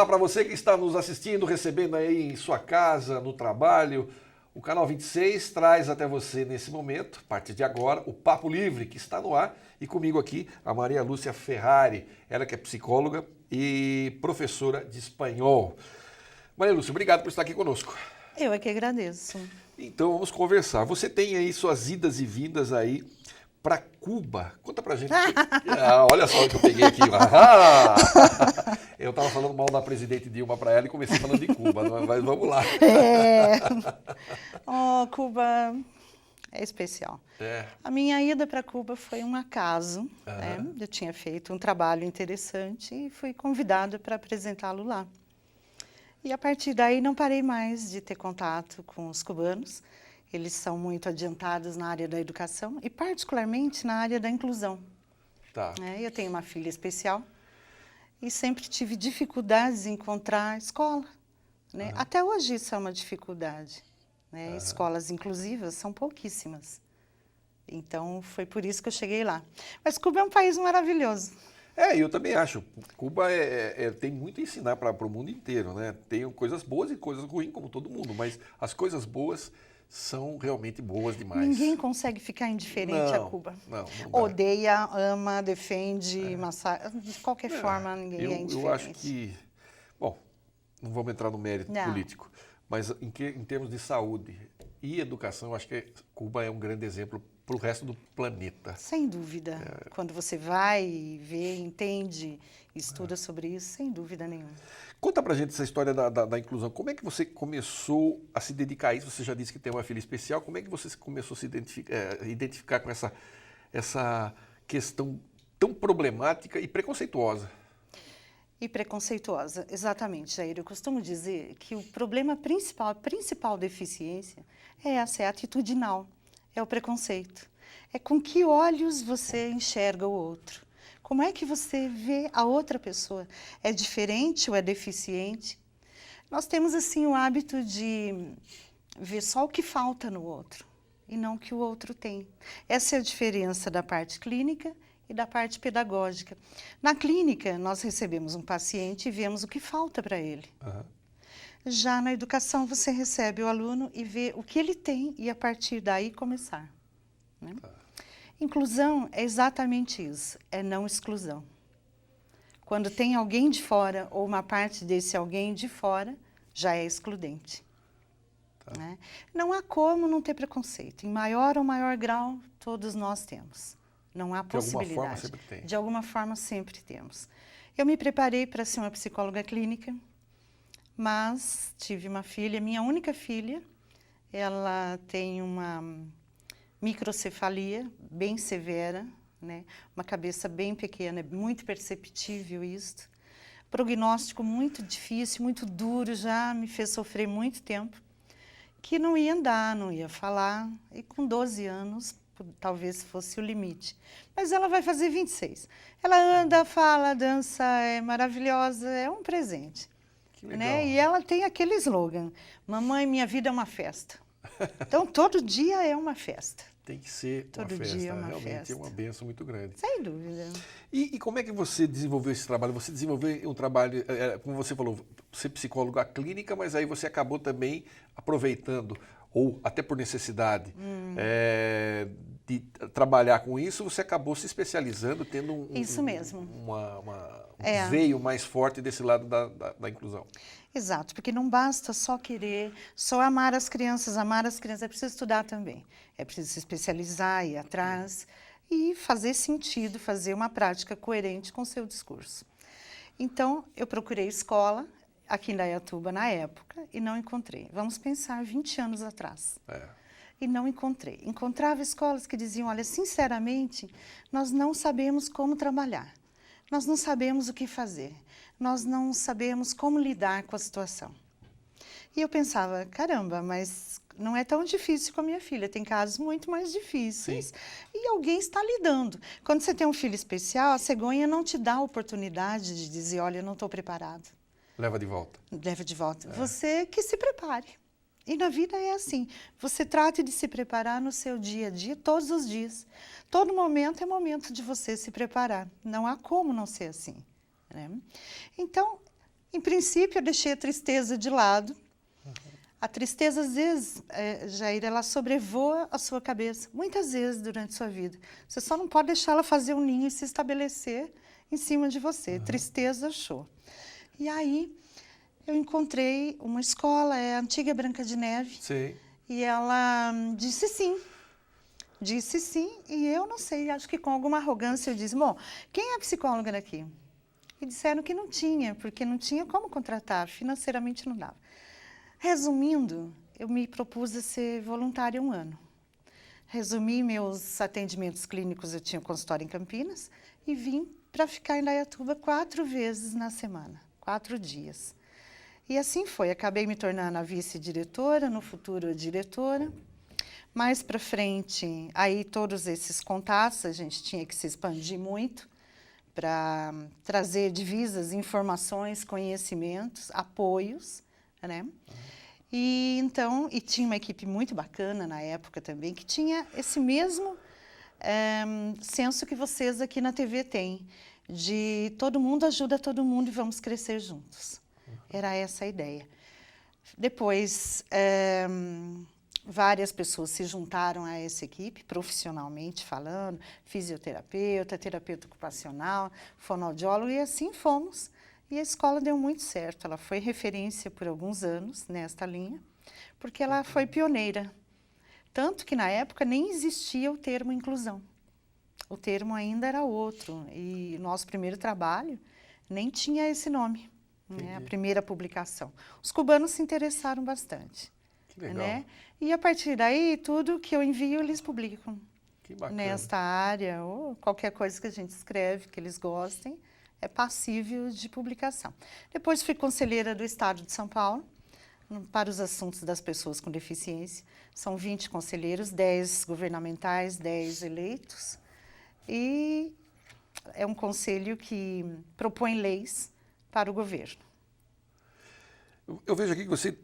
Olá para você que está nos assistindo, recebendo aí em sua casa, no trabalho. O Canal 26 traz até você nesse momento, a partir de agora, o Papo Livre, que está no ar. E comigo aqui, a Maria Lúcia Ferrari, ela que é psicóloga e professora de espanhol. Maria Lúcia, obrigado por estar aqui conosco. Eu é que agradeço. Então vamos conversar. Você tem aí suas idas e vindas aí para Cuba. Conta pra gente. Olha só o que eu peguei aqui. Eu estava falando mal da presidente Dilma para ela e comecei falando de Cuba, mas vamos lá. Cuba é especial. A minha ida para Cuba foi um acaso. Né? Eu tinha feito um trabalho interessante e fui convidada para apresentá-lo lá. E a partir daí não parei mais de ter contato com os cubanos. Eles são muito adiantados na área da educação e particularmente na área da inclusão. Tá. Eu tenho uma filha especial e sempre tive dificuldades em encontrar escola. Né? Até hoje isso é uma dificuldade. Né? Escolas inclusivas são pouquíssimas. Então foi por isso que eu cheguei lá. Mas Cuba é um país maravilhoso. Eu também acho. Cuba tem muito a ensinar para o mundo inteiro, né? Tem coisas boas e coisas ruins, como todo mundo, mas as coisas boas são realmente boas demais. Ninguém consegue ficar indiferente a Cuba. Não odeia, ama, defende, de qualquer forma ninguém é indiferente. Eu acho que, bom, não vamos entrar no mérito político, mas em termos de saúde e educação, eu acho que Cuba é um grande exemplo para o resto do planeta. Sem dúvida. Quando você vai, vê, entende, estuda sobre isso, sem dúvida nenhuma. Conta pra gente essa história da inclusão. Como é que você começou a se dedicar a isso? Você já disse que tem uma filha especial. Como é que você começou a se identificar com essa questão tão problemática e preconceituosa? E preconceituosa, exatamente, Jair. Eu costumo dizer que o problema principal, a principal deficiência é essa, é atitudinal, é o preconceito. É com que olhos você enxerga o outro. Como é que você vê a outra pessoa? É diferente ou é deficiente? Nós temos, assim, o hábito de ver só o que falta no outro e não o que o outro tem. Essa é a diferença da parte clínica e da parte pedagógica. Na clínica, nós recebemos um paciente e vemos o que falta para ele. Já na educação, você recebe o aluno e vê o que ele tem e, a partir daí, começar. Né? Inclusão é exatamente isso, é não exclusão. Quando tem alguém de fora ou uma parte desse alguém de fora, já é excludente. Né? Não há como não ter preconceito. Em maior ou maior grau, todos nós temos. Não há possibilidade. De alguma forma sempre tem. De alguma forma sempre temos. Eu me preparei para ser uma psicóloga clínica, mas tive uma filha, minha única filha, ela tem uma microcefalia bem severa, né? Uma cabeça bem pequena, é muito perceptível isso. Prognóstico muito difícil, muito duro, já me fez sofrer muito tempo, que não ia andar, não ia falar, e com 12 anos, talvez fosse o limite. Mas ela vai fazer 26. Ela anda, fala, dança, é maravilhosa, é um presente. Que legal. Né? E ela tem aquele slogan, mamãe, minha vida é uma festa. Então, todo dia é uma festa. Tem que ser todo uma festa. Dia é uma Realmente festa. É uma bênção muito grande. Sem dúvida. E como é que você desenvolveu esse trabalho? Você desenvolveu um trabalho, como você falou, ser psicóloga clínica, mas aí você acabou também aproveitando, ou até por necessidade, de trabalhar com isso, você acabou se especializando, tendo isso mesmo. um veio mais forte desse lado da inclusão. Exato, porque não basta só querer, só amar as crianças, é preciso estudar também. É preciso se especializar, ir atrás e fazer sentido, fazer uma prática coerente com o seu discurso. Então, eu procurei escola aqui em Indaiatuba na época e não encontrei. Vamos pensar 20 anos atrás. E não encontrei. Encontrava escolas que diziam, olha, sinceramente, nós não sabemos como trabalhar. Nós não sabemos o que fazer. Nós não sabemos como lidar com a situação. E eu pensava, caramba, mas não é tão difícil com a minha filha. Tem casos muito mais difíceis. Sim. E alguém está lidando. Quando você tem um filho especial, a cegonha não te dá a oportunidade de dizer, olha, eu não estou preparado. Leva de volta. Leva de volta. Você que se prepare. E na vida é assim. Você trate de se preparar no seu dia a dia, todos os dias. Todo momento é momento de você se preparar. Não há como não ser assim. Né? Então, Em princípio, eu deixei a tristeza de lado. A tristeza, às vezes, Jair, ela sobrevoa a sua cabeça, muitas vezes durante a sua vida. Você só não pode deixar ela fazer um ninho e se estabelecer em cima de você. Tristeza, show. E aí, eu encontrei uma escola, a antiga Branca de Neve. Sim. E ela disse sim. Disse sim, e eu não sei, acho que com alguma arrogância eu disse, bom, quem é a psicóloga daqui? E disseram que não tinha, porque não tinha como contratar, financeiramente não dava. Resumindo, eu me propus a ser voluntária 1 ano. Resumi meus atendimentos clínicos, eu tinha um consultório em Campinas, e vim para ficar em Indaiatuba 4 vezes na semana, 4 dias. E assim foi, acabei me tornando a vice-diretora, no futuro a diretora. Mais para frente, aí todos esses contatos, a gente tinha que se expandir muito para trazer divisas, informações, conhecimentos, apoios, né? E então, e tinha uma equipe muito bacana na época também, que tinha esse mesmo senso que vocês aqui na TV têm, de todo mundo ajuda todo mundo e vamos crescer juntos. Era essa a ideia. Depois, várias pessoas se juntaram a essa equipe, profissionalmente falando, fisioterapeuta, terapeuta ocupacional, fonoaudiólogo, e assim fomos. E a escola deu muito certo. Ela foi referência por alguns anos nesta linha, porque ela foi pioneira. Tanto que, na época, nem existia o termo inclusão. O termo ainda era outro. E nosso primeiro trabalho nem tinha esse nome, né? A primeira publicação. Os cubanos se interessaram bastante. Que legal. Né? E a partir daí, tudo que eu envio, eles publicam. Que bacana. Nesta área, ou qualquer coisa que a gente escreve, que eles gostem, é passível de publicação. Depois fui conselheira do Estado de São Paulo, para os assuntos das pessoas com deficiência. São 20 conselheiros, 10 governamentais, 10 eleitos. E é um conselho que propõe leis para o governo. Eu vejo aqui que você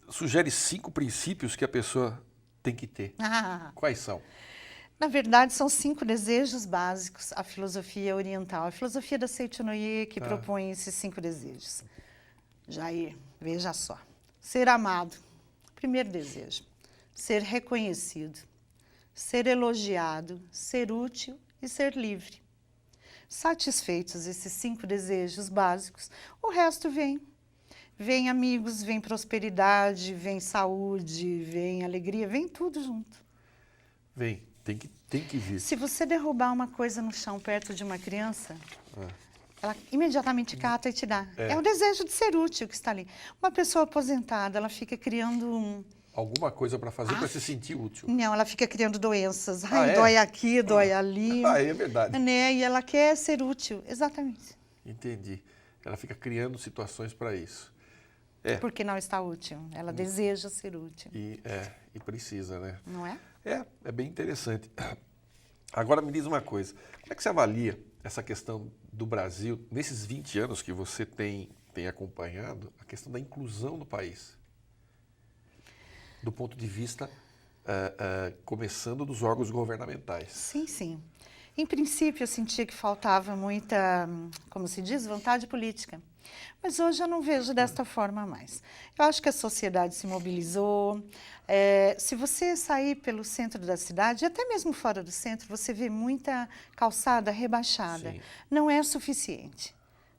sugere 5 princípios que a pessoa tem que ter. Quais são? Na verdade, são 5 desejos básicos, a filosofia oriental, a filosofia da Seichonoye, que propõe esses 5 desejos. Jair, veja só. Ser amado, primeiro desejo. Ser reconhecido, ser elogiado, ser útil e ser livre. Satisfeitos esses 5 desejos básicos, o resto vem. Vem amigos, vem prosperidade, vem saúde, vem alegria, vem tudo junto. Vem, tem que vir. Se você derrubar uma coisa no chão perto de uma criança, ela imediatamente cata e te dá. É o desejo de ser útil que está ali. Uma pessoa aposentada, ela fica criando alguma coisa para fazer para se sentir útil. Não, ela fica criando doenças. Ai, dói aqui, dói ali. É verdade. Né? E ela quer ser útil, exatamente. Entendi. Ela fica criando situações para isso. Porque não está útil. Ela deseja ser útil. E precisa, né? Não é? É bem interessante. Agora me diz uma coisa. Como é que você avalia essa questão do Brasil, nesses 20 anos que você tem acompanhado, a questão da inclusão do país? Do ponto de vista, começando dos órgãos governamentais. Sim, sim. Em princípio, eu sentia que faltava muita, como se diz, vontade política. Mas hoje eu não vejo desta forma mais. Eu acho que a sociedade se mobilizou. Se você sair pelo centro da cidade, até mesmo fora do centro, você vê muita calçada rebaixada. Sim. Não é suficiente,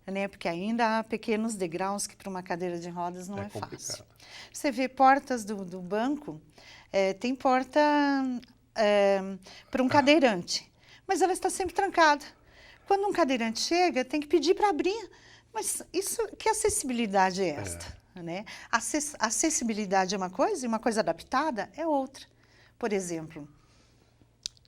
né? Porque ainda há pequenos degraus que para uma cadeira de rodas não é fácil. Você vê portas do banco, tem porta para um cadeirante, mas ela está sempre trancada. Quando um cadeirante chega, tem que pedir para abrir. Mas que acessibilidade é esta? Né? Acessibilidade é uma coisa e uma coisa adaptada é outra. Por exemplo,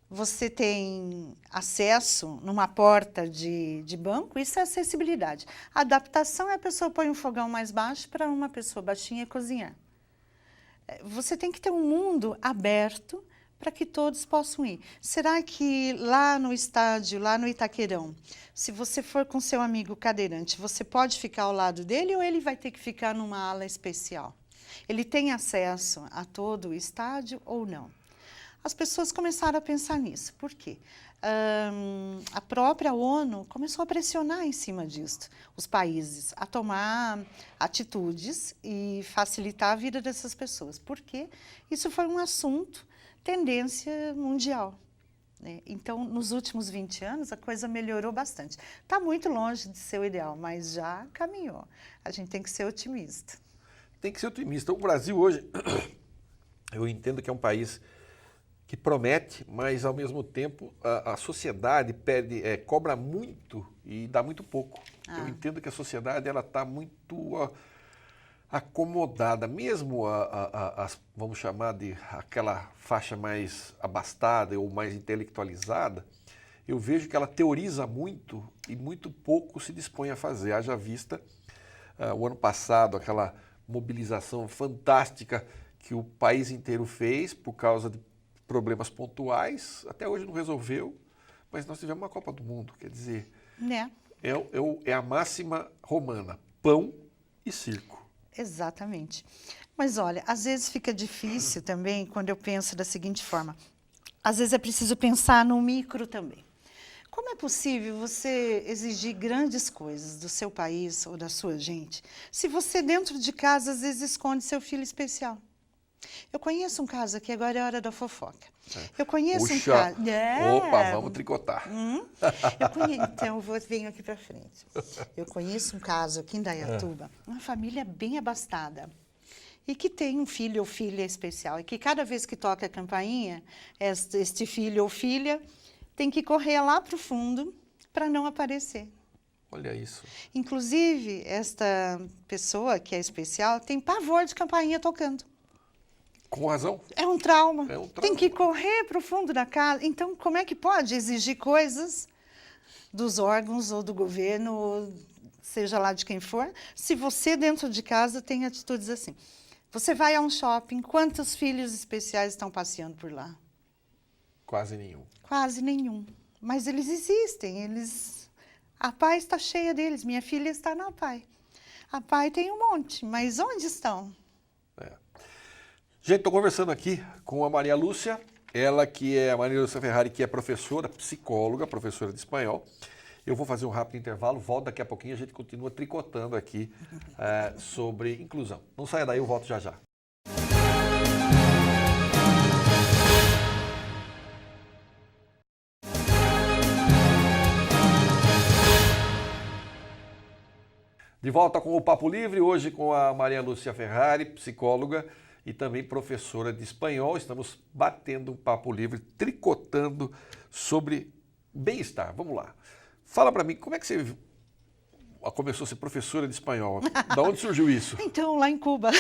você tem acesso numa porta de banco, isso é acessibilidade. A adaptação é a pessoa põe um fogão mais baixo para uma pessoa baixinha cozinhar. Você tem que ter um mundo aberto para que todos possam ir. Será que lá no estádio, lá no Itaquerão, se você for com seu amigo cadeirante, você pode ficar ao lado dele ou ele vai ter que ficar numa ala especial? Ele tem acesso a todo o estádio ou não? as pessoas começaram a pensar nisso. Por quê? A própria ONU começou a pressionar em cima disso, os países, a tomar atitudes e facilitar a vida dessas pessoas. Porque isso foi um assunto, tendência mundial. Né? Então, nos últimos 20 anos, a coisa melhorou bastante. Está muito longe de ser o ideal, mas já caminhou. A gente tem que ser otimista. Tem que ser otimista. O Brasil hoje, eu entendo que é um país que promete, mas ao mesmo tempo a sociedade cobra muito e dá muito pouco. Eu entendo que a sociedade ela está muito acomodada, mesmo vamos chamar de aquela faixa mais abastada ou mais intelectualizada, eu vejo que ela teoriza muito e muito pouco se dispõe a fazer. Haja vista o ano passado, aquela mobilização fantástica que o país inteiro fez por causa de problemas pontuais, até hoje não resolveu, mas nós tivemos uma Copa do Mundo, quer dizer, é a máxima romana, pão e circo. Exatamente. Mas olha, às vezes fica difícil também quando eu penso da seguinte forma. Às vezes é preciso pensar no micro também. Como é possível você exigir grandes coisas do seu país ou da sua gente, se você dentro de casa às vezes esconde seu filho especial? Eu conheço um caso aqui, agora é hora da fofoca. Eu conheço um caso... Opa, vamos tricotar. Então, venho aqui para frente. Eu conheço um caso aqui em Indaiatuba, uma família bem abastada, e que tem um filho ou filha especial, e que cada vez que toca a campainha, este filho ou filha tem que correr lá para o fundo para não aparecer. Olha isso. Inclusive, esta pessoa que é especial tem pavor de campainha tocando. Com razão. É um trauma. É um trauma. Tem que correr para o fundo da casa. Então, como é que pode exigir coisas dos órgãos ou do governo, ou seja lá de quem for, se você dentro de casa tem atitudes assim? Você vai a um shopping, quantos filhos especiais estão passeando por lá? Quase nenhum. Quase nenhum. Mas eles existem. A PAI está cheia deles. Minha filha está na PAI. A PAI tem um monte, mas onde estão? Gente, estou conversando aqui com a Maria Lúcia, ela que é a Maria Lúcia Ferrari, que é professora, psicóloga, professora de espanhol. Eu vou fazer um rápido intervalo, volto daqui a pouquinho, a gente continua tricotando aqui sobre inclusão. Não saia daí, eu volto já já. De volta com o Papo Livre, hoje com a Maria Lúcia Ferrari, psicóloga e também professora de espanhol. Estamos batendo um papo livre, tricotando sobre bem-estar. Vamos lá. Fala para mim, como é que você começou a ser professora de espanhol? Da onde surgiu isso? Então, lá em Cuba.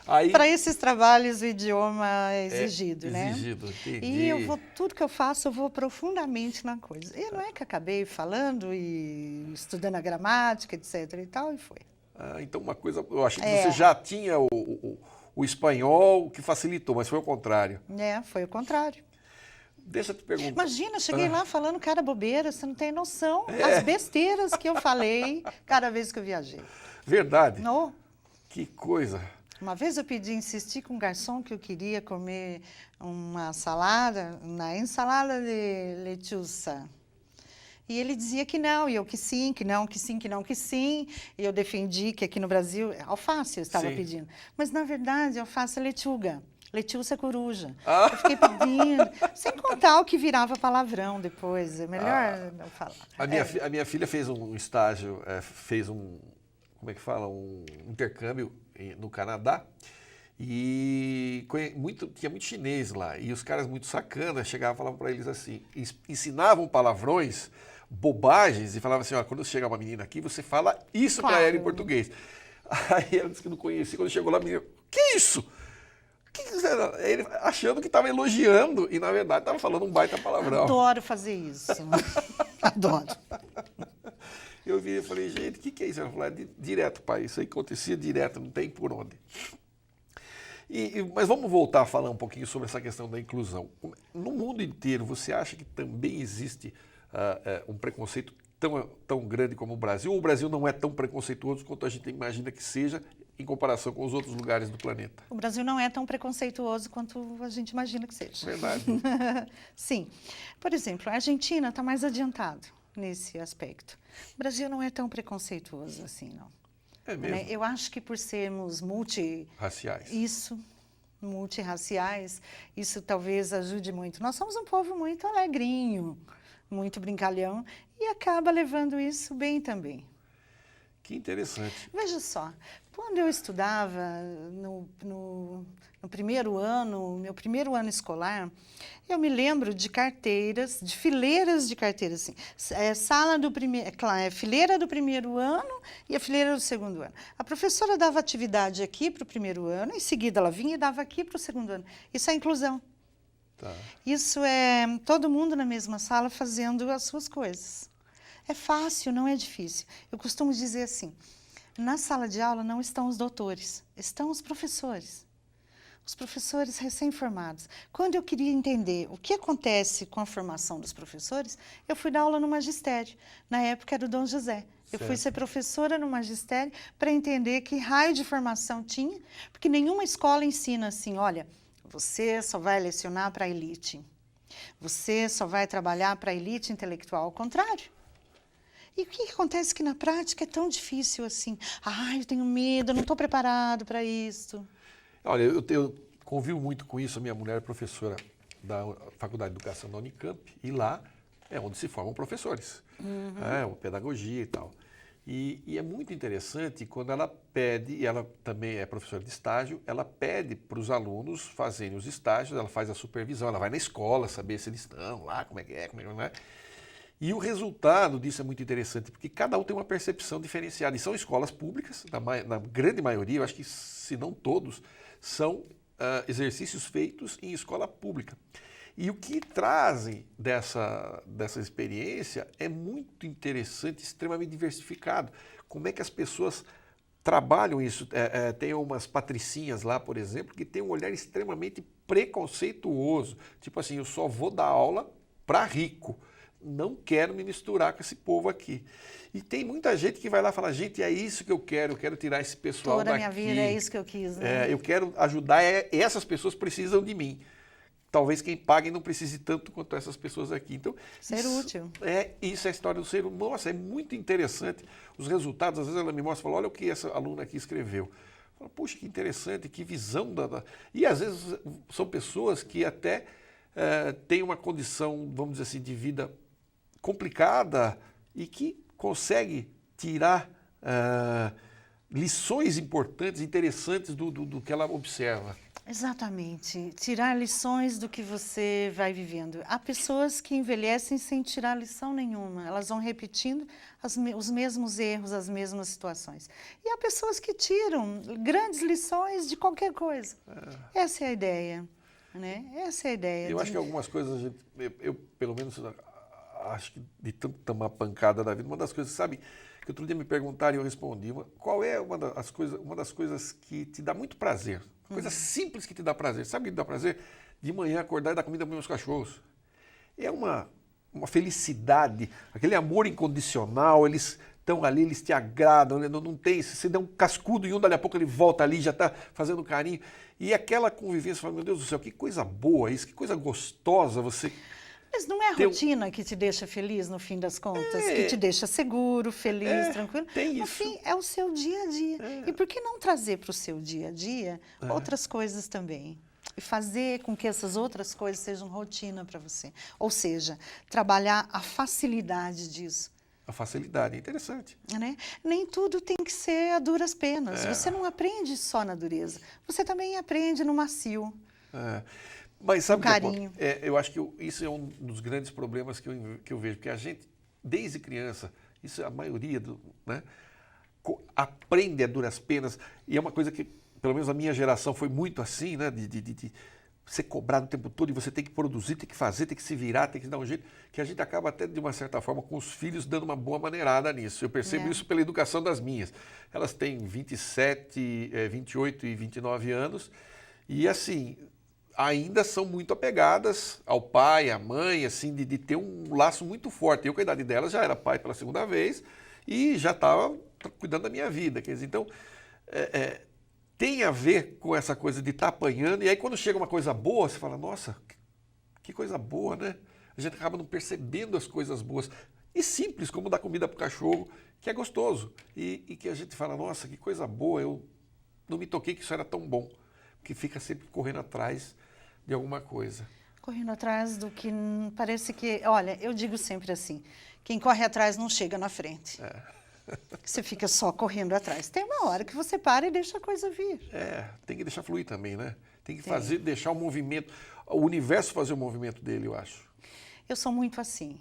Aí, para esses trabalhos o idioma é exigido, né? Exigido, entendi. E tudo que eu faço, eu vou profundamente na coisa. E não é que acabei falando e estudando a gramática, etc. e tal, e foi. Então uma coisa, eu achei que você já tinha o espanhol, que facilitou, mas foi o contrário. Foi o contrário. Deixa eu te perguntar. Imagina, cheguei lá falando cada bobeira, você não tem noção das besteiras que eu falei cada vez que eu viajei. Verdade? Não. Que coisa. Uma vez eu insisti com um garçom que eu queria comer uma salada, uma ensalada de lechuza. E ele dizia que não, e eu que sim, que não, que sim, que não, que sim. E eu defendi que aqui no Brasil, alface eu estava pedindo. Mas, na verdade, alface é lechuga. Lechuza é coruja. Eu fiquei pedindo, sem contar o que virava palavrão depois. É melhor não falar. A minha filha fez um estágio, fez como é que fala? Um intercâmbio no Canadá. E tinha muito chinês lá. E os caras muito sacanas chegavam e falavam para eles assim, ensinavam palavrões, bobagens, e falavam assim, ó, quando chegar uma menina aqui, você fala isso para ela em português. Aí ela disse que não conhecia. Quando chegou lá, a menina, que isso? Ele achando que estava elogiando e, na verdade, estava falando um baita palavrão. Adoro fazer isso. Adoro. Eu vi e falei, gente, o que é isso? Ela falou, direto, pai, isso aí acontecia direto, não tem por onde. Mas vamos voltar a falar um pouquinho sobre essa questão da inclusão. No mundo inteiro, você acha que também existe um preconceito tão grande como o Brasil? Ou o Brasil não é tão preconceituoso quanto a gente imagina que seja, em comparação com os outros lugares do planeta? O Brasil não é tão preconceituoso quanto a gente imagina que seja. Verdade. Sim. Por exemplo, a Argentina está mais adiantado nesse aspecto. O Brasil não é tão preconceituoso assim, não. É mesmo? Eu acho que por sermos Raciais. multirraciais, isso talvez ajude muito. Nós somos um povo muito alegrinho, muito brincalhão, e acaba levando isso bem também. Que interessante. Veja só, quando eu estudava no primeiro ano, meu primeiro ano escolar, eu me lembro de carteiras, de fileiras de carteiras, assim, fileira do primeiro ano e a fileira do segundo ano. A professora dava atividade aqui para o primeiro ano, em seguida ela vinha e dava aqui para o segundo ano. Isso é inclusão. Tá. Isso é todo mundo na mesma sala fazendo as suas coisas. É fácil, não é difícil. Eu costumo dizer assim, na sala de aula não estão os doutores, estão os professores recém-formados. Quando eu queria entender o que acontece com a formação dos professores, eu fui dar aula no magistério. Na época era o Dom José. Eu fui ser professora no magistério para entender que raio de formação tinha, porque nenhuma escola ensina assim, olha, você só vai lecionar para a elite, você só vai trabalhar para a elite intelectual, ao contrário. E o que acontece que na prática é tão difícil assim? Eu tenho medo, eu não estou preparado para isso. Olha, eu convivo muito com isso. A minha mulher é professora da Faculdade de Educação da Unicamp e lá é onde se formam professores, pedagogia e tal. E é muito interessante quando ela pede, e ela também é professora de estágio, ela pede para os alunos fazerem os estágios, ela faz a supervisão, ela vai na escola saber se eles estão lá, como é que não é. E o resultado disso é muito interessante, porque cada um tem uma percepção diferenciada. E são escolas públicas, na grande maioria, eu acho que se não todos, são exercícios feitos em escola pública. E o que trazem dessa experiência é muito interessante, extremamente diversificado. Como é que as pessoas trabalham isso? Tem umas patricinhas lá, por exemplo, que tem um olhar extremamente preconceituoso. Tipo assim, eu só vou dar aula para rico. Não quero me misturar com esse povo aqui. E tem muita gente que vai lá e fala, gente, é isso que eu quero tirar esse pessoal daqui. Toda a minha vida é isso que eu quis, né? Eu quero ajudar, essas pessoas precisam de mim. Talvez quem pague não precise tanto quanto essas pessoas aqui. Então, ser útil. Isso é a história do ser humano. Nossa, é muito interessante. Os resultados, às vezes ela me mostra e fala, olha o que essa aluna aqui escreveu. Fala, puxa, que interessante, que visão. E às vezes são pessoas que até têm uma condição, vamos dizer assim, de vida complicada e que consegue tirar lições importantes, interessantes do que ela observa. Exatamente. Tirar lições do que você vai vivendo. Há pessoas que envelhecem sem tirar lição nenhuma. Elas vão repetindo os mesmos erros, as mesmas situações. E há pessoas que tiram grandes lições de qualquer coisa. Essa é a ideia. Né? Essa é a ideia. Eu acho que algumas coisas, eu pelo menos acho que de tanto tomar pancada da vida, uma das coisas, sabe, que outro dia me perguntaram e eu respondi, qual é uma das coisas que te dá muito prazer? Uma coisa simples que te dá prazer. Sabe o que te dá prazer? De manhã acordar e dar comida para meus cachorros. É uma felicidade, aquele amor incondicional, eles estão ali, eles te agradam, não tem, se você der um cascudo em um, dali a pouco ele volta ali, já está fazendo carinho. E aquela convivência, você fala, meu Deus do céu, que coisa boa isso, que coisa gostosa você... Mas não é a rotina que te deixa feliz, no fim das contas? Que te deixa seguro, feliz, tranquilo? Tem isso. No fim, é o seu dia a dia. E por que não trazer para o seu dia a dia outras coisas também? E fazer com que essas outras coisas sejam rotina para você. Ou seja, trabalhar a facilidade disso. A facilidade, é interessante. Né? Nem tudo tem que ser a duras penas. Você não aprende só na dureza. Você também aprende no macio. Mas sabe carinho. Eu acho que isso é um dos grandes problemas que eu vejo, porque a gente, desde criança, isso a maioria, aprende a duras penas, e é uma coisa que, pelo menos a minha geração, foi muito assim, né, de ser cobrado o tempo todo, e você tem que produzir, tem que fazer, tem que se virar, tem que dar um jeito, que a gente acaba até, de uma certa forma, com os filhos, dando uma boa maneirada nisso. Eu percebo isso pela educação das minhas. Elas têm 27, 28 e 29 anos, e assim... ainda são muito apegadas ao pai, à mãe, assim, de ter um laço muito forte. Eu, com a idade delas, já era pai pela segunda vez e já estava cuidando da minha vida. Quer dizer, então, tem a ver com essa coisa de estar apanhando, e aí quando chega uma coisa boa, você fala, nossa, que coisa boa, né? A gente acaba não percebendo as coisas boas. E simples, como dar comida para o cachorro, que é gostoso. E que a gente fala, nossa, que coisa boa, eu não me toquei que isso era tão bom. Que fica sempre correndo atrás de alguma coisa. Correndo atrás do que parece que... Olha, eu digo sempre assim, quem corre atrás não chega na frente. Você fica só correndo atrás. Tem uma hora que você para e deixa a coisa vir. Tem que deixar fluir também, né? Tem que fazer, deixar o movimento, o universo fazer o movimento dele, eu acho. Eu sou muito assim.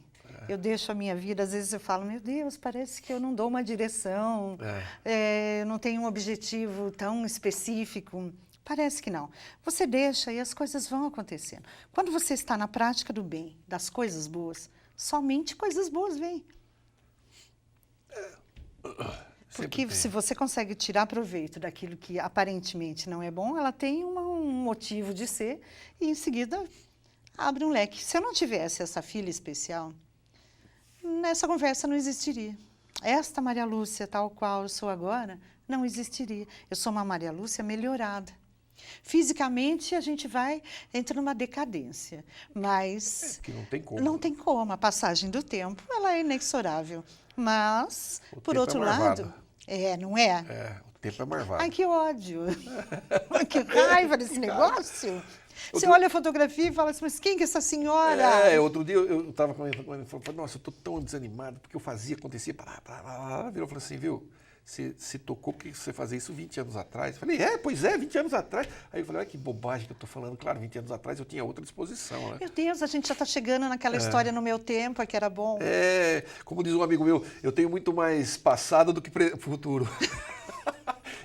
Eu deixo a minha vida, às vezes eu falo, meu Deus, parece que eu não dou uma direção, não tenho um objetivo tão específico. Parece que não. Você deixa e as coisas vão acontecendo. Quando você está na prática do bem, das coisas boas, somente coisas boas vêm. Porque se você consegue tirar proveito daquilo que aparentemente não é bom, ela tem um motivo de ser e em seguida abre um leque. Se eu não tivesse essa filha especial, essa conversa não existiria. Esta Maria Lúcia, tal qual eu sou agora, não existiria. Eu sou uma Maria Lúcia melhorada. Fisicamente, a gente entra numa decadência, mas que não tem como. Não tem como. A passagem do tempo, ela é inexorável. Mas, por outro lado, não é? O tempo é marvado. Ai, que ódio. Que raiva desse negócio. Você olha a fotografia e fala assim, mas quem que é essa senhora? Outro dia eu estava com ele, falei, nossa, eu estou tão desanimado, porque eu fazia, acontecia, virou e falou assim, viu, você tocou porque você fazia isso 20 anos atrás. Eu falei, pois é, 20 anos atrás. Aí eu falei, olha que bobagem que eu estou falando. Claro, 20 anos atrás eu tinha outra disposição, né? Meu Deus, a gente já está chegando naquela história no meu tempo, que era bom. Como diz um amigo meu, eu tenho muito mais passado do que futuro.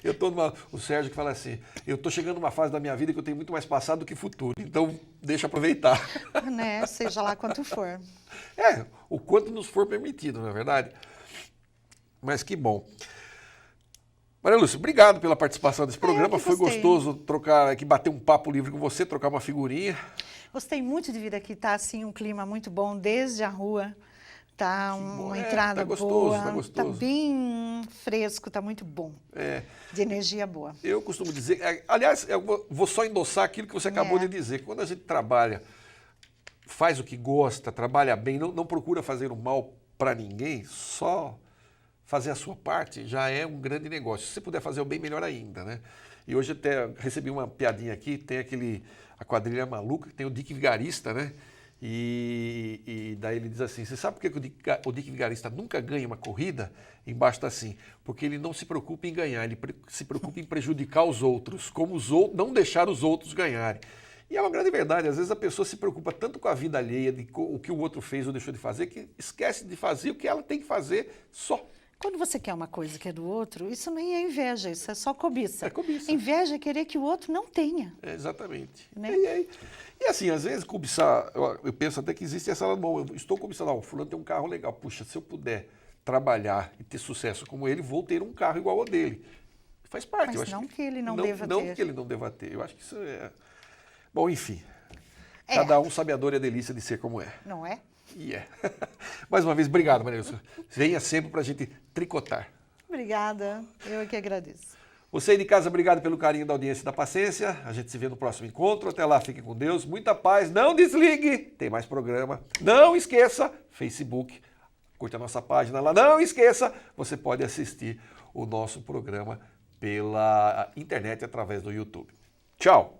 Eu tô o Sérgio que fala assim, eu estou chegando numa fase da minha vida que eu tenho muito mais passado do que futuro, então deixa eu aproveitar. Né? Seja lá quanto for. O quanto nos for permitido, não é verdade? Mas que bom. Maria Lúcia, obrigado pela participação desse programa, foi gostoso trocar aqui, bater um papo livre com você, trocar uma figurinha. Gostei muito de vir aqui, tá assim um clima muito bom desde a rua. Tá uma entrada boa, tá bem fresco, tá muito bom, de energia boa. Eu costumo dizer, aliás, eu vou só endossar aquilo que você acabou de dizer, quando a gente trabalha, faz o que gosta, trabalha bem, não procura fazer o mal para ninguém, só fazer a sua parte já é um grande negócio. Se você puder fazer o bem, melhor ainda, né? E hoje até recebi uma piadinha aqui, tem a quadrilha maluca, tem o Dick Vigarista, né? E daí ele diz assim, você sabe por que o Dick Vigarista nunca ganha uma corrida? Embaixo está assim, porque ele não se preocupa em ganhar, ele se preocupa em prejudicar os outros, como não deixar os outros ganharem. E é uma grande verdade, às vezes a pessoa se preocupa tanto com a vida alheia, o que o outro fez ou deixou de fazer, que esquece de fazer o que ela tem que fazer só. Quando você quer uma coisa que é do outro, isso nem é inveja, isso é só cobiça. É cobiça. Inveja é querer que o outro não tenha. Exatamente. Né? E assim, às vezes cobiçar, eu penso até que existe essa, bom, eu estou cobiçando, o fulano tem um carro legal, puxa, se eu puder trabalhar e ter sucesso como ele, vou ter um carro igual ao dele. Faz parte. Mas eu acho não que ele não deva ter. Não que ele não deva ter, eu acho que isso é... Bom, enfim, cada um sabe a dor e a delícia de ser como é. Não é? Mais uma vez, obrigado, Maria Lúcia. Venha sempre para a gente tricotar. Obrigada, eu que agradeço. Você aí de casa, obrigado pelo carinho da audiência e da paciência. A gente se vê no próximo encontro. Até lá, fique com Deus. Muita paz. Não desligue. Tem mais programa. Não esqueça, Facebook. Curta a nossa página lá. Não esqueça, você pode assistir o nosso programa pela internet através do YouTube. Tchau.